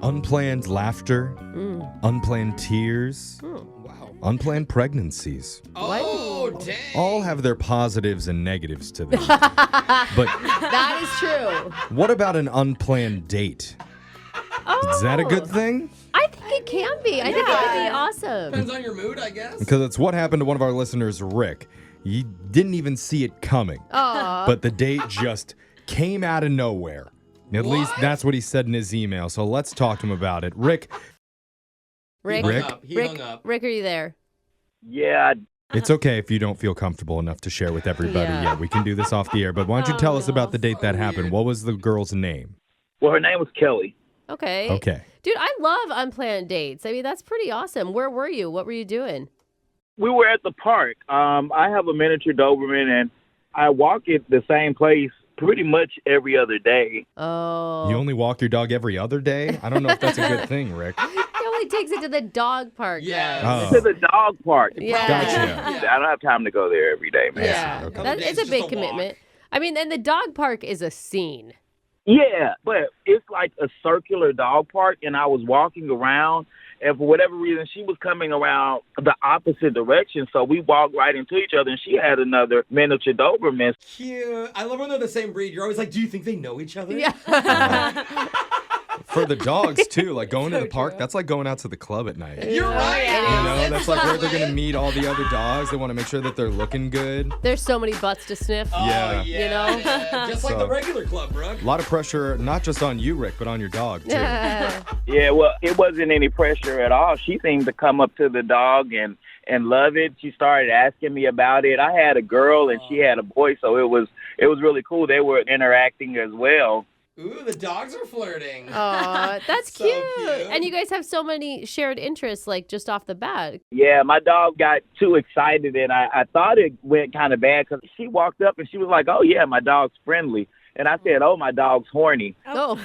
Unplanned laughter, unplanned tears, Wow. unplanned pregnancies. Oh, dang. All have their positives and negatives to them. But That is true. what about an unplanned date? Is that a good thing? I think it can be. I think it would be awesome. Depends on your mood, I guess. Because it's what happened to one of our listeners, Rick. He didn't even see it coming. Aw. But the date just came out of nowhere. At least that's what he said in his email. So let's talk to him about it. Rick, Rick, He Rick? hung up. He Rick, hung up. Rick, are you there? Yeah, it's okay if you don't feel comfortable enough to share with everybody. Yeah. Yeah, we can do this off the air. But why don't you tell us about the date that happened? weird. What was the girl's name? well, her name was Kelly. Okay. Okay. Dude, I love unplanned dates. I mean, that's pretty awesome. Where were you? What were you doing? We were at the park. I have a miniature Doberman, and I walk it the same place pretty much every other day. Oh. You only walk your dog every other day? I don't know if that's a good thing, Rick. He only takes it to the dog park. Yeah. guys. Oh. To the dog park. Yeah. Gotcha. I don't have time to go there every day, man. Yeah. Okay. That, It's it's a just big a walk. commitment. I mean, and the dog park is a scene. Yeah, but it's like a circular dog park, and I was walking around, and for whatever reason, she was coming around the opposite direction, so we walked right into each other, and she had another miniature Doberman. Cute. I love when they're the same breed. You're always like, do you think they know each other? Yeah. For the dogs, too. Like going to So the park, true. that's like going out to the club at night. You're right. Yeah. You know, It's that's like where they're lit. going to meet all the other dogs. They want to make sure that they're looking good. There's so many butts to sniff. Oh, Yeah. yeah. You know? yeah. Just like So- the regular club, Brooke. A lot of pressure, not just on you, Rick, but on your dog, too. Yeah, well, it wasn't any pressure at all. She seemed to come up to the dog and love it. She started asking me about it. I had a girl and she had a boy, so it was really cool. They were interacting as well. Ooh, the dogs are flirting. Aw, that's So cute. cute. And you guys have so many shared interests, like just off the bat. Yeah, my dog got too excited, and I thought it went kind of bad because she walked up and she was like, "Oh yeah, my dog's friendly," and I said, "Oh, my dog's horny." Oh.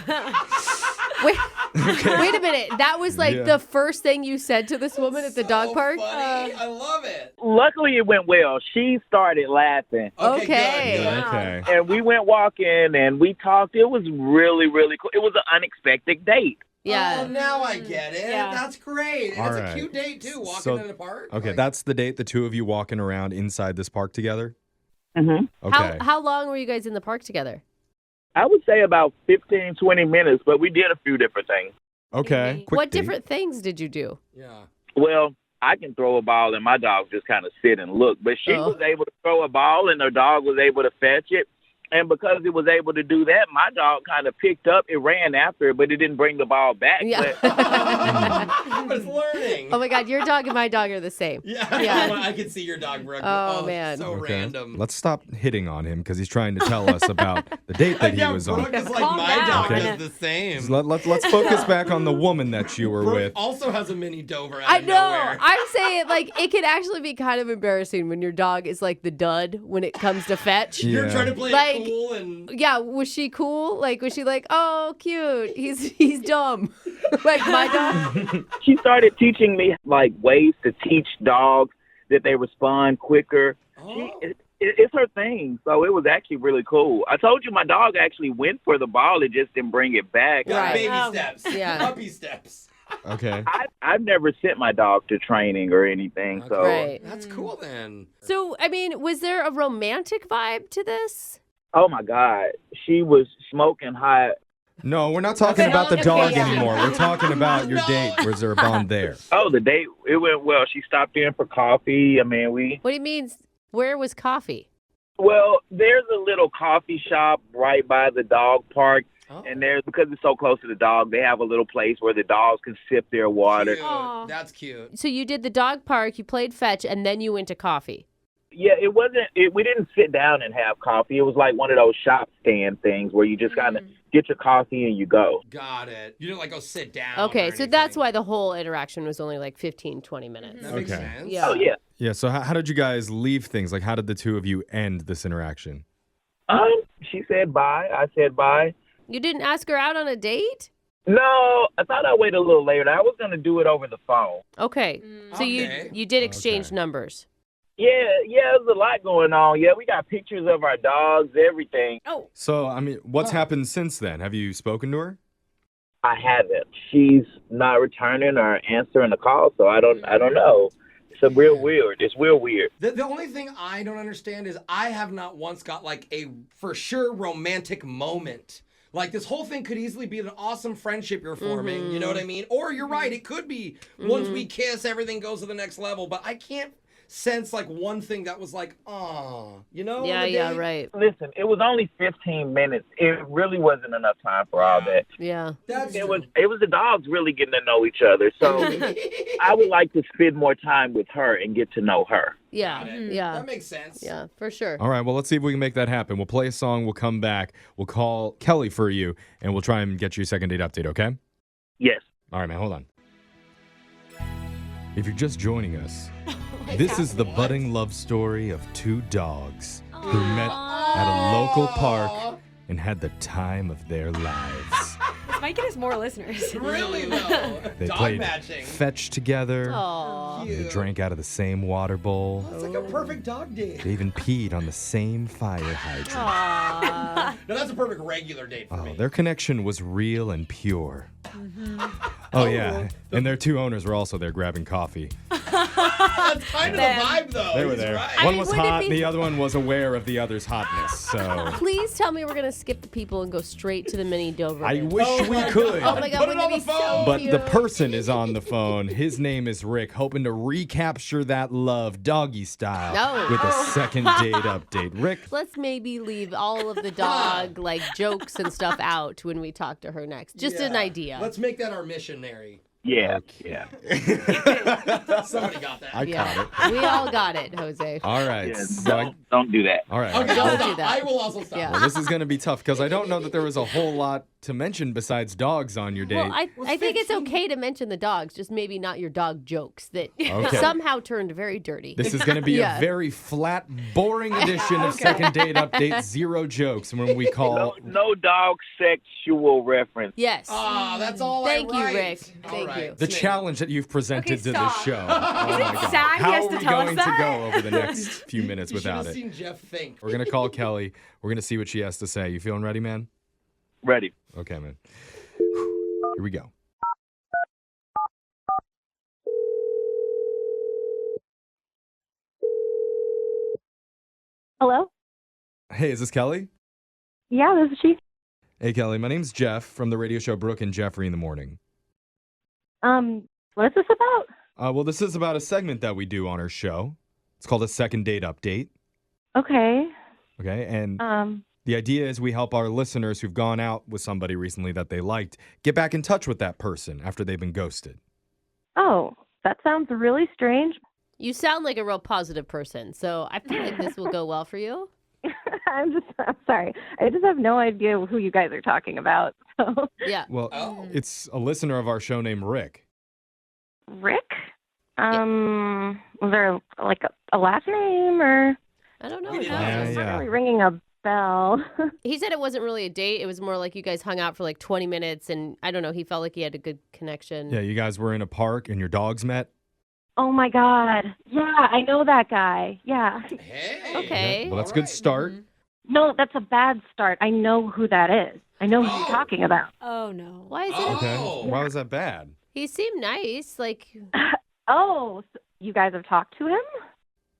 Wait, wait a minute. That was like Yeah. the first thing you said to this woman at the dog So park? Funny. I love it. Luckily, it went well. She started laughing, Okay. Good, good. Okay. and we went walking and we talked. It was really, really cool. It was an unexpected date. Yeah. Oh, now I get it. Yeah. That's great. And All it's right. a cute date, too, walking So- in the park. Okay, Like, that's the date, the two of you walking around inside this park together? Mm-hmm. Okay. How long were you guys in the park together? I would say about 15, 20 minutes, but we did a few different things. Okay. Quick What date. different things did you do? Yeah. Well, I can throw a ball and my dog just kind of sit and look. But she Oh. was able to throw a ball and her dog was able to fetch it. And because it was able to do that, my dog kind of picked up. It ran after it, but it didn't bring the ball back. Yeah. But it's learning. Oh my God, your dog and my dog are the same. Yeah. Yeah. I can see your dog, Brooke. Oh, man. So Okay. random. Let's stop hitting on him because he's trying to tell us about the date that he yeah, was Brooke on. is like Calm my down. dog Okay. is the same. So let's focus back on the woman that you were Brooke with. also has a mini Dover out I of know. nowhere. I'm saying, like, it can actually be kind of embarrassing when your dog is like the dud when it comes to fetch. Yeah. You're trying to play Like- it cool and Yeah, was she cool? Like, was she like, oh, cute, he's dumb, like my dog? She started teaching me, like, ways to teach dogs that they respond quicker. It's her thing. So it was actually really cool. I told you my dog actually went for the ball. It just didn't bring it back. got Right. baby Oh. steps. Yeah. Puppy steps. Okay. I've never sent my dog to training or anything. So Right. That's cool then. So, I mean, was there a romantic vibe to this? Oh my God, she was smoking hot. No, we're not talking about the dog Yeah. anymore. We're talking about your No. date. Was there a bond there? Oh, the date, it went well. She stopped in for coffee. I mean, What do you mean? Where was coffee? well, there's a little coffee shop right by the dog park. Oh. And there's, because it's so close to the dog, they have a little place where the dogs can sip their water. Cute. Aw. That's cute. So you did the dog park, you played fetch, and then you went to coffee. Yeah, it wasn't, we didn't sit down and have coffee. It was like one of those shop stand things where you just kind of get your coffee and you go. Got it. You didn't like go sit down. Okay, or so that's anything. why the whole interaction was only like 15, 20 minutes. That makes Okay. sense. Yeah. Oh, yeah. Yeah, so how did you guys leave things? Like, how did the two of you end this interaction? She said bye. I said bye. You didn't ask her out on a date? No, I thought I'd wait a little later. I was going to do it over the phone. Okay. So Okay. you did exchange Okay. numbers. Yeah, there's a lot going on. Yeah, we got pictures of our dogs, everything. Oh, So, I mean, what's happened since then? Have you spoken to her? I haven't. She's not returning or answering the call, so I don't know. It's real weird. It's real weird. The only thing I don't understand is I have not once got like a for sure romantic moment. Like this whole thing could easily be an awesome friendship you're forming, you know what I mean? Or you're right, it could be once we kiss, everything goes to the next level. But I can't sense like one thing that was like, you know? Yeah, right. Listen, it was only 15 minutes. It really wasn't enough time for all that. Yeah. It was the dogs really getting to know each other. So I would like to spend more time with her and get to know her. Yeah. Yeah. That makes sense. Yeah, for sure. All right, well, let's see if we can make that happen. We'll play a song, we'll come back, we'll call Kelly for you, and we'll try and get you a second date update, okay? Yes. All right, man, hold on. If you're just joining us, this is the budding love story of two dogs who met at a local park and had the time of their lives. This might get us more listeners. Really though. They Dog played matching. fetch together. Aw. They drank out of the same water bowl. It's like a perfect dog date. They even peed on the same fire hydrant. Aw. No, that's a perfect regular date for Oh, me. their connection was real and pure. Oh, yeah. And their two owners were also there grabbing coffee. That's kind of the vibe though. They were He's there. right. One was would it hot, be- the other one was aware of the other's hotness. So Please tell me we're going to skip the people and go straight to the mini Doberman. I wish we could. Oh my God, Put it wouldn't on it be the phone. so But cute? the person is on the phone. His name is Rick, hoping to recapture that love doggy style No. with a second date update. Rick, Let's maybe leave all of the dog like jokes and stuff out when we talk to her next. Just an Yeah. idea. Let's make that our missionary. Yeah. Somebody got that. I yeah. caught it. We all got it, Jose. All right. Yeah, So don't do that. all right. Okay, Don't I'll do stop. that. I will also stop. Yeah. Well, this is going to be tough because I don't know that there was a whole lot to mention besides dogs on your date. Well, I think it's okay to mention the dogs, just maybe not your dog jokes that Okay. somehow turned very dirty. This is going to be Yeah. a very flat, boring edition of Second Date Update. Zero jokes when we call. No dog sexual reference. Yes. That's all Thank I you, write. Rick. All Thank right. you. The Snake. challenge that you've presented Okay, to the stop. show. Oh Is it my God. sad he How has are to we tell us going to that? go over the next few minutes You should without have it? seen Jeff think. We're going to call Kelly. We're going to see what she has to say. You feeling ready, man? Ready. Okay, man. Here we go. Hello? Hey, is this Kelly? Yeah, this is she. Hey, Kelly. My name's Jeff from the radio show Brooke and Jeffrey in the Morning. What is this about? Well, this is about a segment that we do on our show. It's called a Second Date Update. Okay. Okay, and Um, the idea is we help our listeners who've gone out with somebody recently that they liked get back in touch with that person after they've been ghosted. oh, that sounds really strange. You sound like a real positive person, so I feel like this will go well for you. I'm sorry. I just have no idea who you guys are talking about. So, Yeah. Well, Oh. it's a listener of our show named Rick. Rick? Was there like a last name or? I don't know. We what didn't that ask. is. It's not really ringing a bell. He said it wasn't really a date. It was more like you guys hung out for like 20 minutes, and I don't know. He felt like he had a good connection. Yeah, you guys were in a park and your dogs met. Oh my God. Yeah, I know that guy. Yeah. Hey. Okay. Well, that's a All good start. No, that's a bad start. I know who that is. I know who Oh. you're talking about. Oh no. Why is it? Okay. Oh. Why was that bad? He seemed nice. Like, Oh, so you guys have talked to him?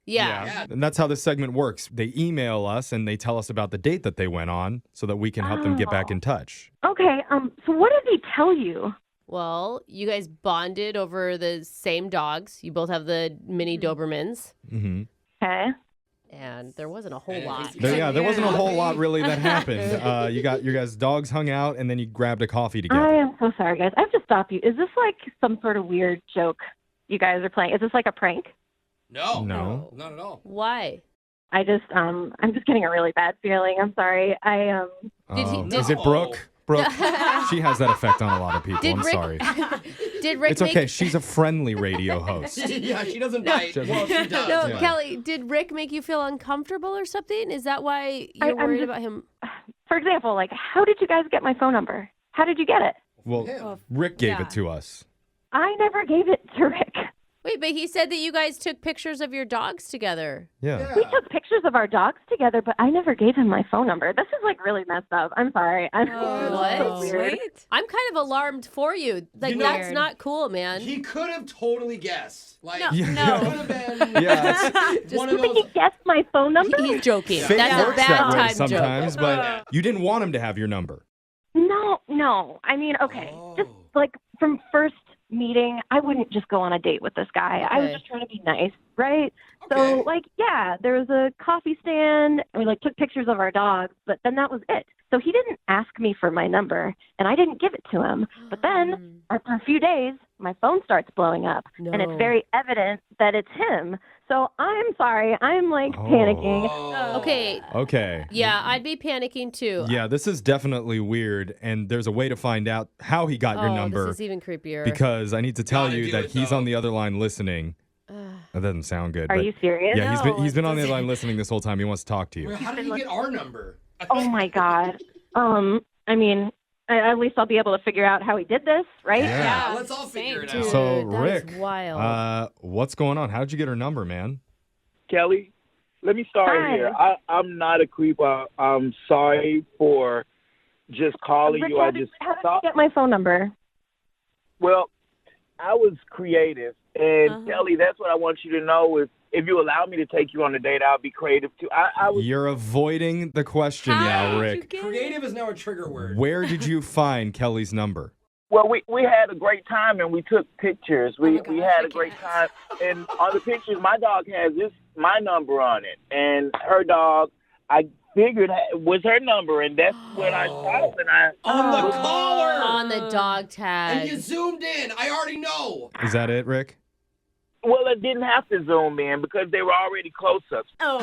yeah. Yeah. And that's how this segment works. They email us and they tell us about the date that they went on so that we can help them get back in touch. Okay. So what did he tell you? Well, you guys bonded over the same dogs. You both have the mini Dobermans, Mm-hmm. Okay. and there wasn't a whole And lot. he's- There wasn't a Yeah. whole lot really that happened. You got your guys' dogs hung out and then you grabbed a coffee I together. am so sorry, guys. I have to stop you. Is this like some sort of weird joke you guys are playing? Is this like a prank? No. No. Not at all. Why? I'm just getting a really bad feeling. I'm sorry. Did he- Is it Brooke? Brooke, she has that effect on a lot of people. Did I'm Rick? sorry. Did Rick? It's okay. She's a friendly radio host. Yeah, she doesn't bite. She doesn't- Well, she does. No, Yeah. Kelly. Did Rick make you feel uncomfortable or something? Is that why you're I'm worried just- about him? For example, like, how did you guys get my phone number? How did you get it? Well, Him. Rick gave Yeah. it to us. I never gave it to Rick. Wait, but he said that you guys took pictures of your dogs together. Yeah. We took pictures of our dogs together, but I never gave him my phone number. This is like really messed up. I'm sorry. What? Oh, Weird. sweet. I'm kind of alarmed for you. Like, You know- that's not cool, man. He could have totally guessed. Like, No, it no. could have been Yeah, one of You think those. he guessed my phone number? He's joking. Fate That's a works bad that way time joke. sometimes, but you didn't want him to have your number. No. I mean, okay. Oh. Just like from first meeting, I wouldn't just go on a date with this guy. I was Okay. just trying to be nice, right? So, Okay. like, yeah, there was a coffee stand, and we, like, took pictures of our dogs, but then that was it. So he didn't ask me for my number, and I didn't give it to him. But then, after a few days, my phone starts blowing up, and it's No. very evident that it's him. So I'm sorry. I'm, like, panicking. Oh. Okay. Okay. Yeah, I'd be panicking too. Yeah, this is definitely weird, and there's a way to find out how he got your number. This is even creepier. Because I need to tell Gotta you do that it, he's though. on the other line listening. That doesn't sound good. Are but you serious? Yeah, No, he's been it on the other line doesn't. listening this whole time. He wants to talk to you. Well, how did he get our number? Oh, my God. I mean, at least I'll be able to figure out how he did this, right? Yeah. Yeah, let's all figure it Same. out. So, Dude, that Rick, is wild. what's going on? How'd you get her number, man? Kelly, let me start Hi. here. I'm not a creep. I'm sorry for just calling Rick, you. how I did just you thought, get my phone number? well, I was creative. And Kelly, that's what I want you to know is if you allow me to take you on a date, I'll be creative too. I was You're avoiding the question How now, did Rick. you get it? Creative is now a trigger word. Where did you find Kelly's number? well, we had a great time and we took pictures. We my gosh, had I a great can't. time. And on the pictures, my dog has my number on it, and her dog, I figured was her number, and that's when I called and I. On the collar. On the dog And you tag. zoomed in. I already know. Is that it, Rick? Well, it didn't have to zoom in because they were already close-ups. Oh.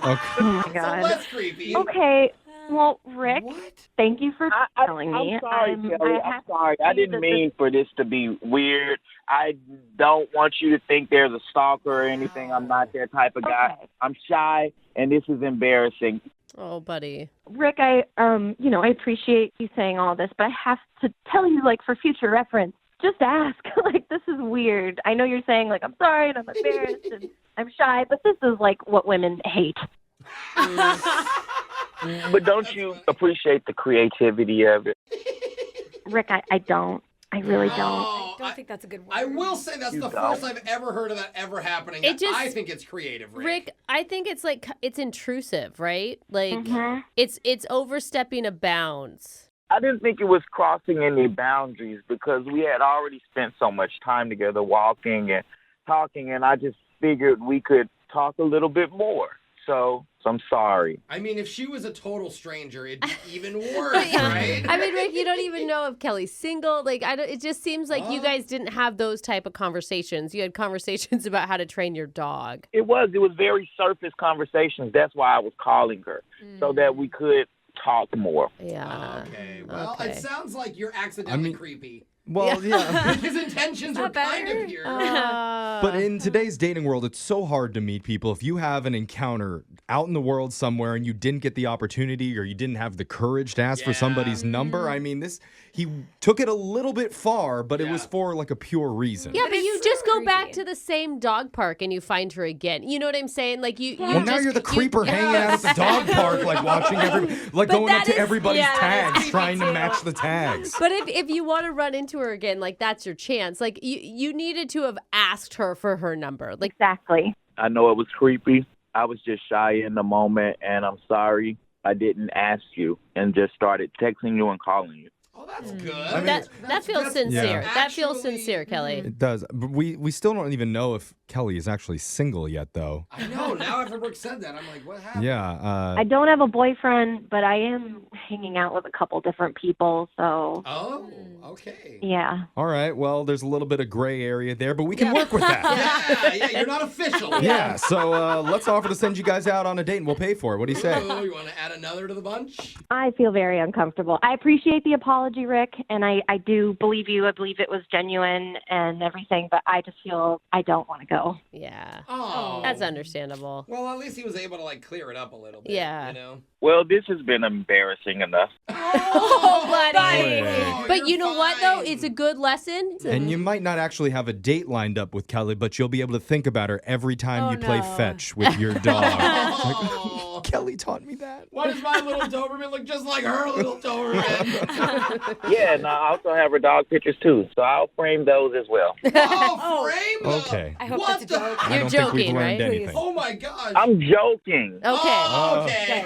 Okay. Oh, my So God. less creepy. Okay. Well, Rick, What? thank you for telling me. I'm sorry, Kelly. I I'm have to sorry. tell I you didn't that mean for this to be weird. I don't want you to think there's a stalker or anything. I'm not that type of guy. Okay. I'm shy, and this is embarrassing. Oh, buddy. Rick, I appreciate you saying all this, but I have to tell you, like, for future reference, just ask. Like, this is weird. I know you're saying, like, I'm sorry and I'm embarrassed and I'm shy, but this is, like, what women hate. But don't you appreciate the creativity of it? Rick, I don't. I really don't. Oh, I don't think that's a good word. I will say that's You the don't. first I've ever heard of that ever happening. It just- I think it's creative, Rick. Rick, I think it's like it's intrusive, right? Like Mhm. it's overstepping a bounds. I didn't think it was crossing any boundaries because we had already spent so much time together walking and talking, and I just figured we could talk a little bit more. So I'm sorry. I mean, if she was a total stranger, it'd be even worse, right? I mean, Rick, you don't even know if Kelly's single. Like, it just seems like you guys didn't have those type of conversations. You had conversations about how to train your dog. It was very surface conversations. That's why I was calling her, so that we could talk more. Yeah. Okay, well, Okay. it sounds like you're accidentally mean- creepy. Well, yeah. His intentions were that kind better? of pure. But in today's dating world, it's so hard to meet people. If you have an encounter out in the world somewhere and you didn't get the opportunity or you didn't have the courage to ask for Yeah. somebody's number, I mean, he took it a little bit far, but it was Yeah. for like a pure reason. Yeah, But but it's you so just go back creepy. to the same dog park and you find her again. You know what I'm saying? Like you. Well, now you're the creeper hanging out at the dog park, like watching like going up that to is- everybody's yeah, that is tags, trying to match the tags. But if you want to run into her again, like that's your chance. Like you needed to have asked her for her number. Like Exactly. I know it was creepy. I was just shy in the moment, and I'm sorry I didn't ask you and just started texting you and calling you. Oh, that's good. mean- that feels sincere. Yeah. That feels Actually- sincere, Kelly. It does. But we still don't even know if Kelly is actually single yet, though. I know. Now after Brooke said that, I'm like, what happened? Yeah. I don't have a boyfriend, but I am hanging out with a couple different people, so Oh, okay. yeah. All right. Well, there's a little bit of gray area there, but we can work with that. Yeah, you're not official. Yeah. So let's offer to send you guys out on a date, and we'll pay for it. What do you say? Oh, you want to add another to the bunch? I feel very uncomfortable. I appreciate the apology, Rick, and I do believe you. I believe it was genuine and everything, but I just feel I don't want to go. Yeah. Oh, That's understandable. understandable. Well, at least he was able to like clear it up a little bit. Yeah. You know. Well, this has been embarrassing enough. Oh, buddy. Hey. But you're you know what, though? fine. It's a good lesson. And you might not actually have a date lined up with Kelly, but you'll be able to think about her every time Oh, you play no. fetch with your dog. It's like, Oh. Kelly taught me that. Why does my little Doberman look just like her little Doberman? Yeah, and I also have her dog pictures too, so I'll frame those as well. Oh, frame them. Okay. I hope What that's a the- joke. I You're don't think we've joking, learned right? anything. Oh my gosh. I'm joking. Okay. Oh, Okay. okay.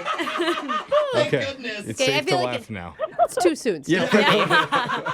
Thank Okay. goodness. It's Okay, I safe feel to like laugh now. It's too soon. Still. Yeah.